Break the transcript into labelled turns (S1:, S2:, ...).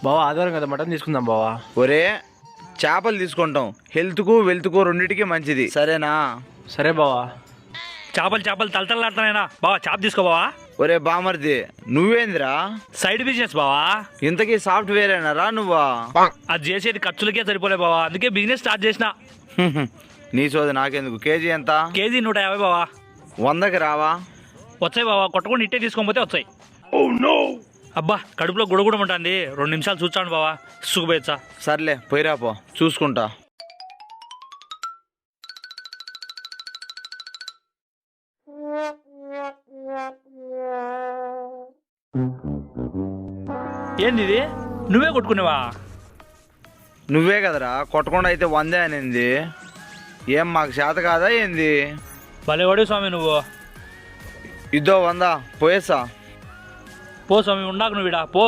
S1: బావా ఆదివారం కదా మటన్ తీసుకుందాం బావా.
S2: ఒరే చేపలు తీసుకుంటాం, హెల్త్కు వెల్త్కు రెండింటికి మంచిది, సరేనా?
S1: సరే బావా.
S3: చేపలు తలతలాడుతున్నాయినా బావా, చేప తీసుకో బావా.
S2: ఒరే బామర్ది, నువ్వేందిరా
S3: సైడ్ బిజినెస్ బావా.
S2: ఇంతకీ సాఫ్ట్వేరేనారా నువ్వా?
S3: అది చేసేది ఖర్చులకే సరిపోలే బావా, అందుకే బిజినెస్ స్టార్ట్ చేసిన.
S2: నీ సోది నాకెందుకు. కేజీ ఎంత?
S3: కేజీ 150 బావా.
S2: 100కి రావా?
S3: వచ్చాయి బావా, కొట్టకుండా ఇట్టే తీసుకోకపోతే వచ్చాయి. అబ్బా కడుపులో గుడగుడమంటుంది, 2 నిమిషాలు చూచాను బావా, సుఖపోయచ్చా.
S2: సర్లే పోయిరాపో, చూసుకుంటా.
S3: ఏంది ఇది, నువ్వే కొట్టుకునేవా?
S2: నువ్వే కదరా కొట్టకుండా అయితే 100 అనింది. ఏం మాకు చేత కాదా ఏంది?
S3: భలేవాడు స్వామి నువ్వు.
S2: ఇద్దో 100 పోయేసా.
S3: పో స్వామి, ఉండాక నువ్వు ఇడా పో.